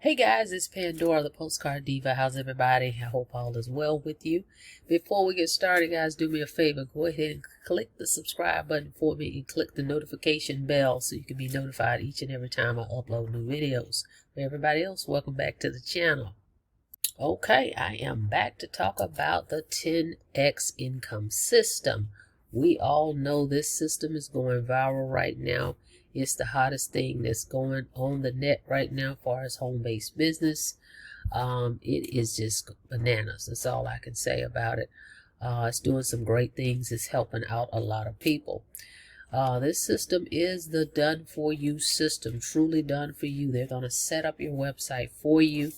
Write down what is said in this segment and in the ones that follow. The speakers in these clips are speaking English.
Hey guys, it's Pandora, the Postcard Diva. How's everybody? I hope all is well with you. Before we get started, guys, do me a favor. Go ahead and click the subscribe button for me and click the notification bell so you can be notified each and every time I upload new videos. For everybody else, welcome back to the channel. Okay, I am back to talk about the 10X income system. We all know this system is going viral right now. It's the hottest thing that's going on the net right now as far as home-based business. It is just bananas. That's all I can say about it. It's doing some great things. It's helping out a lot of people. This system is the done-for-you system, truly done for you. They're going to set up your website for you.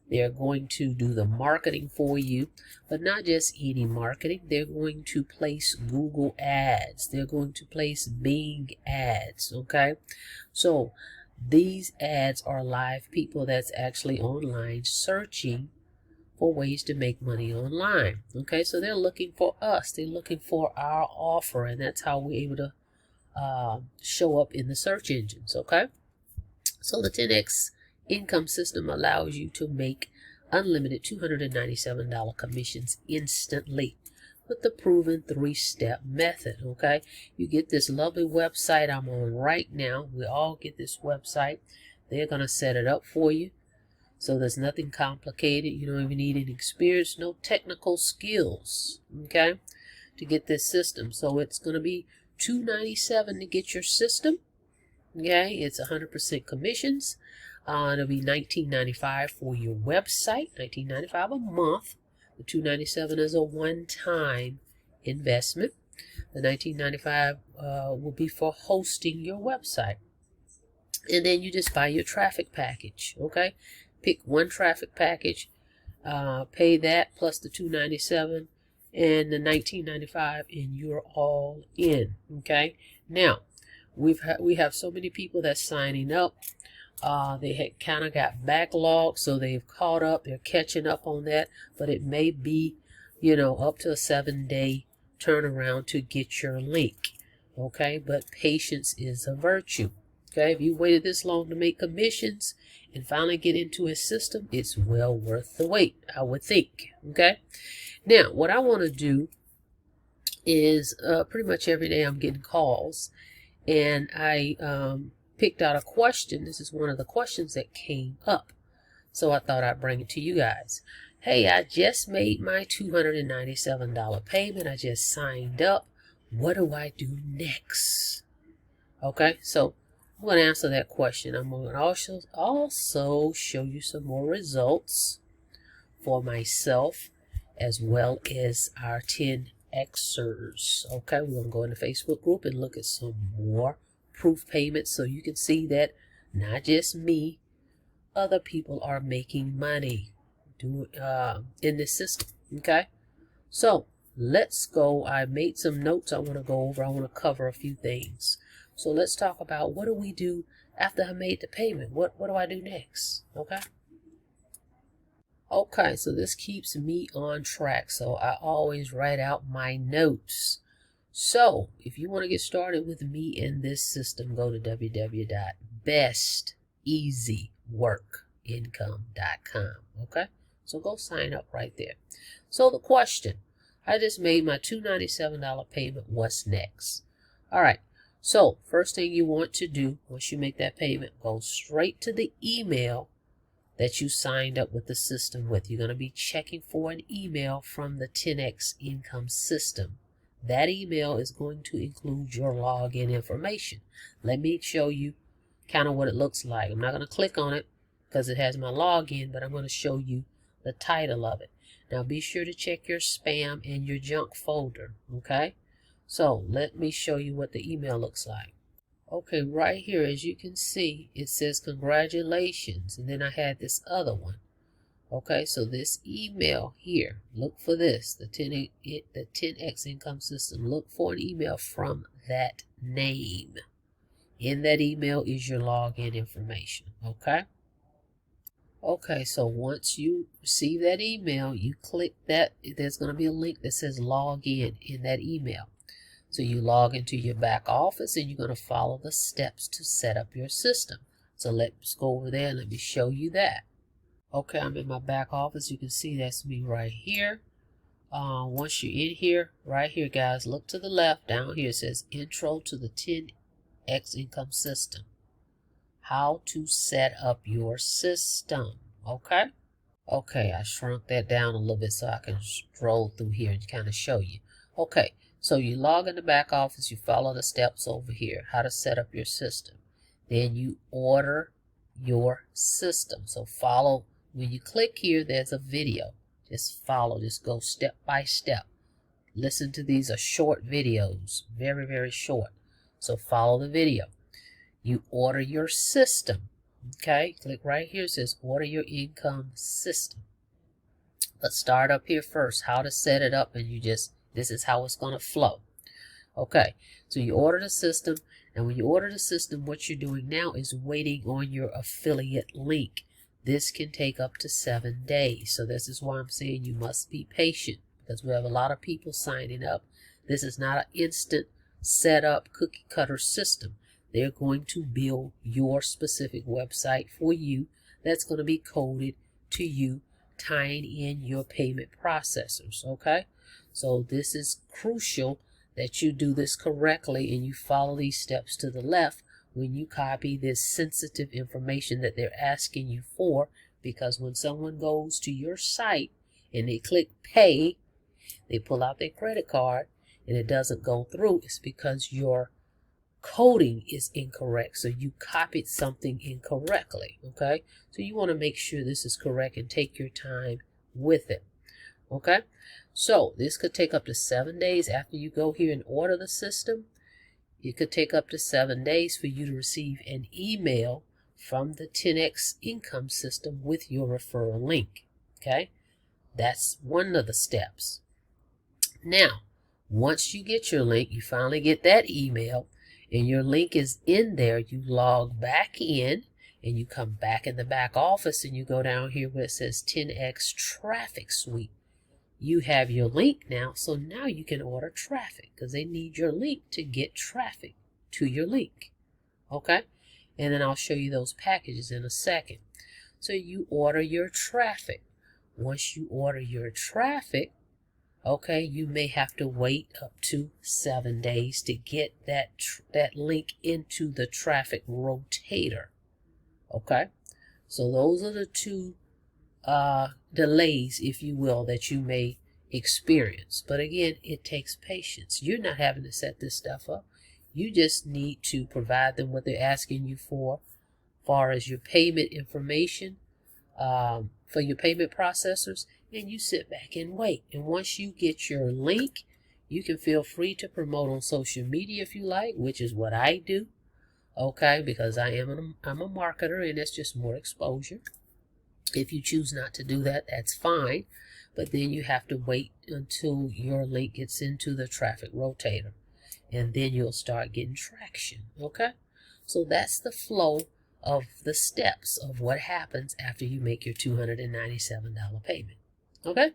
They're going to do the marketing for you, but not just any marketing. They're going to place Google ads. They're going to place Bing ads, okay? So these ads are live people that's actually online searching for ways to make money online, okay? So they're looking for us. They're looking for our offer, and that's how we're able to show up in the search engines, okay? So the 10X income system allows you to make unlimited $297 commissions instantly with the proven 3-step method, okay? You get this lovely website I'm on right now. We all get this website. They're going to set it up for you. So there's nothing complicated. You don't even need any experience, no technical skills, okay, to get this system. So it's going to be $297 to get your system. Okay, it's 100% commissions. It'll be $19.95 for your website, $19.95 a month. The $297 is a one-time investment. The $19.95 will be for hosting your website. And then you just buy your traffic package, okay? Pick one traffic package, pay that plus the $297 and the $19.95, and you're all in, okay? Now, we have so many people that's signing up. They had kind of got backlogged, so they've caught up. They're catching up on that, but it may be, up to a 7-day turnaround to get your link. Okay, but patience is a virtue. Okay, if you waited this long to make commissions and finally get into a system, it's well worth the wait, I would think. Okay, now what I want to do is pretty much every day I'm getting calls, and I picked out a question. This is one of the questions that came up, so I thought I'd bring it to you guys. Hey, I just made my $297 payment. I just signed up. What do I do next? Okay, so I'm going to answer that question. I'm going to also show you some more results for myself as well as our 10Xers. Okay, we're going to go in the Facebook group and look at some more proof payments so you can see that not just me, other people are making money in this system. Okay, so let's go. I made some notes I want to go over. I want to cover a few things. So let's talk about what do we do after I made the payment. What do I do next? Okay, so this keeps me on track, so I always write out my notes. So, if you want to get started with me in this system, go to www.besteasyworkincome.com. Okay? So go sign up right there. So the question, I just made my $297 payment. What's next? All right. So, first thing you want to do once you make that payment, go straight to the email that you signed up with the system with. You're going to be checking for an email from the 10X income system. That email is going to include your login information. Let me show you kind of what it looks like. I'm not going to click on it because it has my login, but I'm going to show you the title of it. Now be sure to check your spam and your junk folder, okay? So let me show you what the email looks like. Okay, right here, as you can see, it says congratulations, and then I had this other one. Okay, so this email here, look for this, the 10X income system. Look for an email from that name. In that email is your login information, okay? Okay, so once you receive that email, you click that. There's going to be a link that says log in that email. So you log into your back office, and you're going to follow the steps to set up your system. So let's go over there and let me show you that. Okay, I'm in my back office. You can see that's me right here. Once you're in here, right here, guys, look to the left. Down here it says Intro to the 10X Income System. How to set up your system. Okay? Okay, I shrunk that down a little bit so I can scroll through here and kind of show you. Okay, so you log in the back office, you follow the steps over here, how to set up your system. Then you order your system. So follow, when you click here, there's a video. Just follow, just go step by step. Listen to these are short videos, very, very short. So follow the video. You order your system. Okay, click right here. It says order your income system. Let's start up here first. How to set it up, and this is how it's going to flow. Okay, so you order the system, and when you order the system, what you're doing now is waiting on your affiliate link. This can take up to 7 days. So this is why I'm saying you must be patient, because we have a lot of people signing up. This is not an instant setup cookie cutter system. They're going to build your specific website for you that's going to be coded to you, tying in your payment processors. Okay, so this is crucial that you do this correctly and you follow these steps to the left when you copy this sensitive information that they're asking you for, because when someone goes to your site and they click pay, they pull out their credit card and it doesn't go through. It's because your coding is incorrect. So you copied something incorrectly. Okay, so you want to make sure this is correct and take your time with it. Okay, so this could take up to 7 days after you go here and order the system. It could take up to 7 days for you to receive an email from the 10X Income System with your referral link. Okay, that's one of the steps. Now, once you get your link, you finally get that email, and your link is in there, you log back in and you come back in the back office and you go down here where it says 10X Traffic Suite. You have your link now, so now you can order traffic because they need your link to get traffic to your link. Okay, and then I'll show you those packages in a second. So you order your traffic. Once you order your traffic, okay, you may have to wait up to 7 days to get that link into the traffic rotator. Okay, so those are the two delays, if you will, that you may experience. But again, it takes patience. You're not having to set this stuff up. You just need to provide them what they're asking you for, as far as your payment information for your payment processors, and you sit back and wait. And once you get your link, you can feel free to promote on social media if you like, which is what I do. Okay, because I'm a marketer, and that's just more exposure. If you choose not to do that, that's fine. But then you have to wait until your link gets into the traffic rotator, and then you'll start getting traction. Okay, so that's the flow of the steps of what happens after you make your $297 payment. Okay,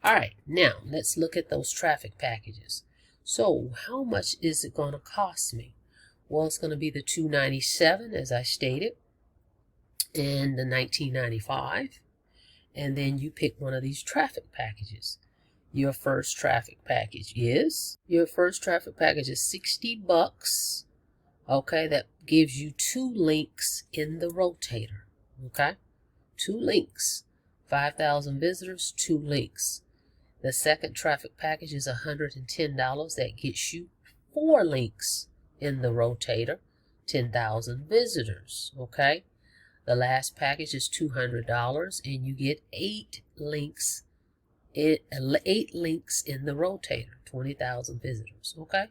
all right, now let's look at those traffic packages. So how much is it going to cost me? Well, it's going to be the $297 as I stated, and the $19.95, and then you pick one of these traffic packages. Your first traffic package is $60. Okay, that gives you 2 links in the rotator. Okay, 2 links, 5,000 visitors, 2 links. The second traffic package is $110. That gets you 4 links in the rotator, 10,000 visitors. Okay, the last package is $200, and you get 8 links. 8 links in the rotator, 20,000 visitors. Okay,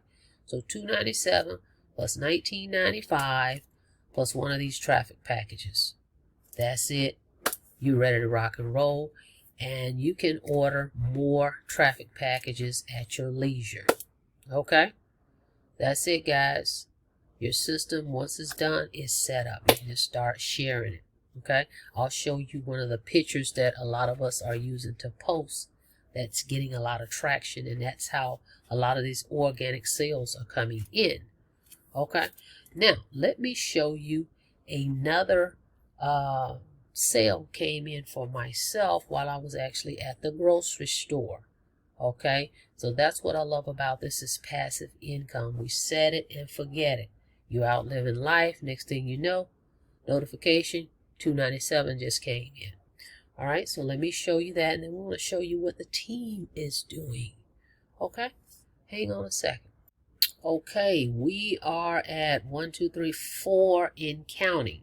so $297 plus $19.95 plus one of these traffic packages. That's it. You're ready to rock and roll, and you can order more traffic packages at your leisure. Okay, that's it, guys. Your system, once it's done, is set up. You can just start sharing it. Okay, I'll show you one of the pictures that a lot of us are using to post that's getting a lot of traction, and that's how a lot of these organic sales are coming in. Okay, now let me show you another sale came in for myself while I was actually at the grocery store. Okay, so that's what I love about this is passive income. We set it and forget it. You out living life. Next thing you know, notification, $297 just came in. All right, so let me show you that, and then we want to show you what the team is doing. Okay, hang on a second. Okay, we are at 1, 2, 3, 4 in counting.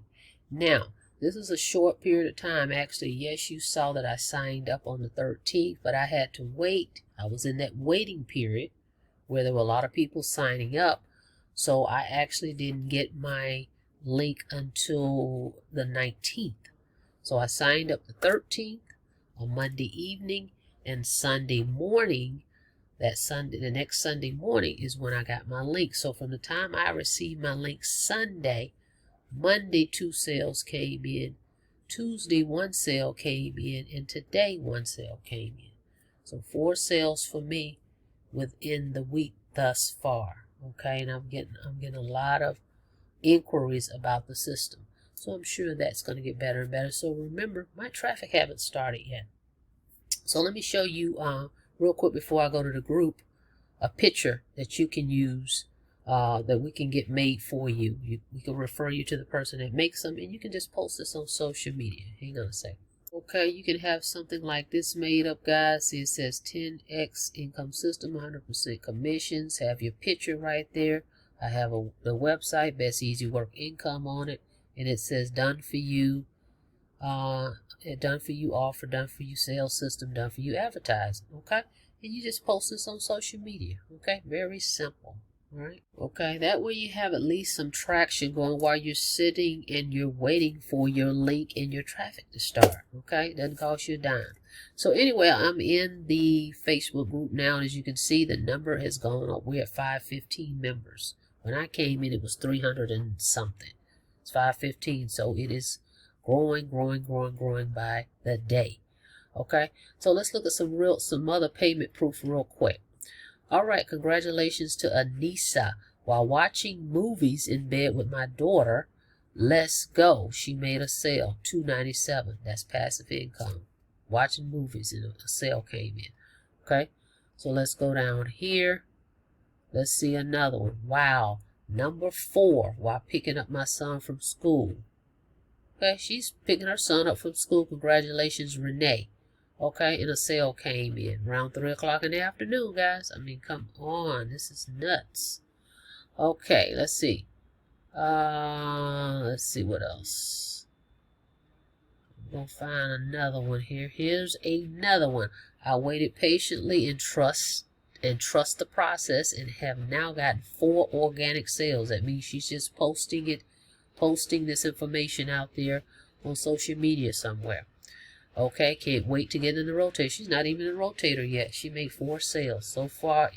Now, this is a short period of time. Actually, yes, you saw that I signed up on the 13th, but I had to wait. I was in that waiting period where there were a lot of people signing up. So I actually didn't get my link until the 19th. So I signed up the 13th on Monday evening, and Sunday morning, the next Sunday morning is when I got my link. So from the time I received my link Sunday, Monday 2 sales came in, Tuesday 1 sale came in, and today 1 sale came in. So 4 sales for me within the week thus far. Okay, and I'm getting a lot of inquiries about the system. So I'm sure that's going to get better and better. So remember, my traffic haven't started yet. So let me show you real quick before I go to the group a picture that you can use that we can get made for you. We can refer you to the person that makes them, and you can just post this on social media. Hang on a second. Okay, you can have something like this made up, guys. See, it says 10x income system, 100% commissions. Have your picture right there. I have the website, Best Easy Work Income on it. And it says done for you, done for you offer, done for you sales system, done for you advertising. Okay, and you just post this on social media. Okay, very simple. All right. Okay, that way you have at least some traction going while you're sitting and you're waiting for your link and your traffic to start. Okay, doesn't cost you a dime. So anyway, I'm in the Facebook group now, and as you can see, the number has gone up. We're at 515 members. When I came in, it was 300 and something. It's 515, so it is growing by the day. Okay, so let's look at some other payment proof real quick. All right, congratulations to Anissa. While watching movies in bed with my daughter, let's go. She made a sale, $297. That's passive income. Watching movies and a sale came in. Okay, so let's go down here. Let's see another one. Wow. Number 4, while picking up my son from school. Okay, she's picking her son up from school. Congratulations, Renee. Okay, and a sale came in around 3 o'clock in the afternoon, guys. I mean, come on. This is nuts. Okay, let's see. Let's see what else. I'm going to find another one here. Here's another one. I waited patiently and trust the process, and have now gotten 4 organic sales. That means she's just posting this information out there on social media somewhere. Okay, can't wait to get in the rotator. She's not even in the rotator yet. She made 4 sales so far.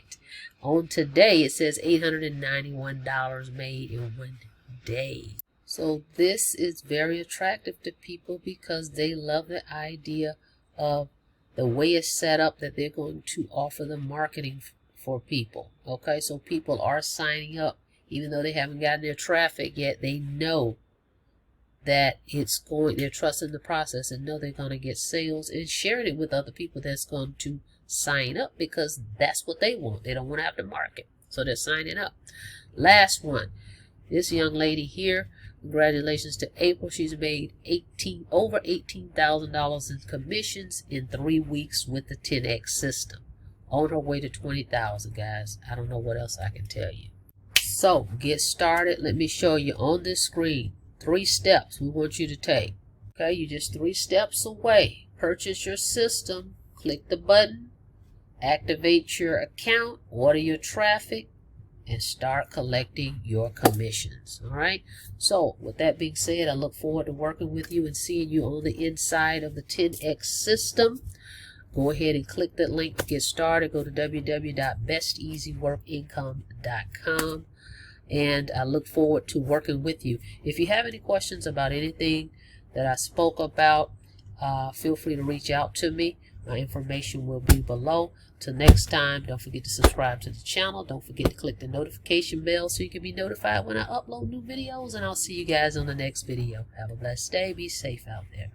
On today, it says $891 made in 1 day. So this is very attractive to people because they love the idea of the way it's set up, that they're going to offer the marketing for people. Okay, so people are signing up even though they haven't gotten their traffic yet. They know that they're trusting the process and know they're going to get sales, and sharing it with other people that's going to sign up because that's what they want. They don't want to have to market, so they're signing up. Last one, this young lady here, congratulations to April. She's made over $18,000 in commissions in 3 weeks with the 10X system. On her way to 20,000, guys. I don't know what else I can tell you. So get started. Let me show you on this screen 3 steps we want you to take. Okay, you're just 3 steps away. Purchase your system. Click the button. Activate your account. Order your traffic. And start collecting your commissions. All right. So with that being said, I look forward to working with you and seeing you on the inside of the 10X system. Go ahead and click that link to get started. Go to www.besteasyworkincome.com, and I look forward to working with you. If you have any questions about anything that I spoke about, feel free to reach out to me. My information will be below. Till next time, don't forget to subscribe to the channel. Don't forget to click the notification bell so you can be notified when I upload new videos. And I'll see you guys on the next video. Have a blessed day. Be safe out there.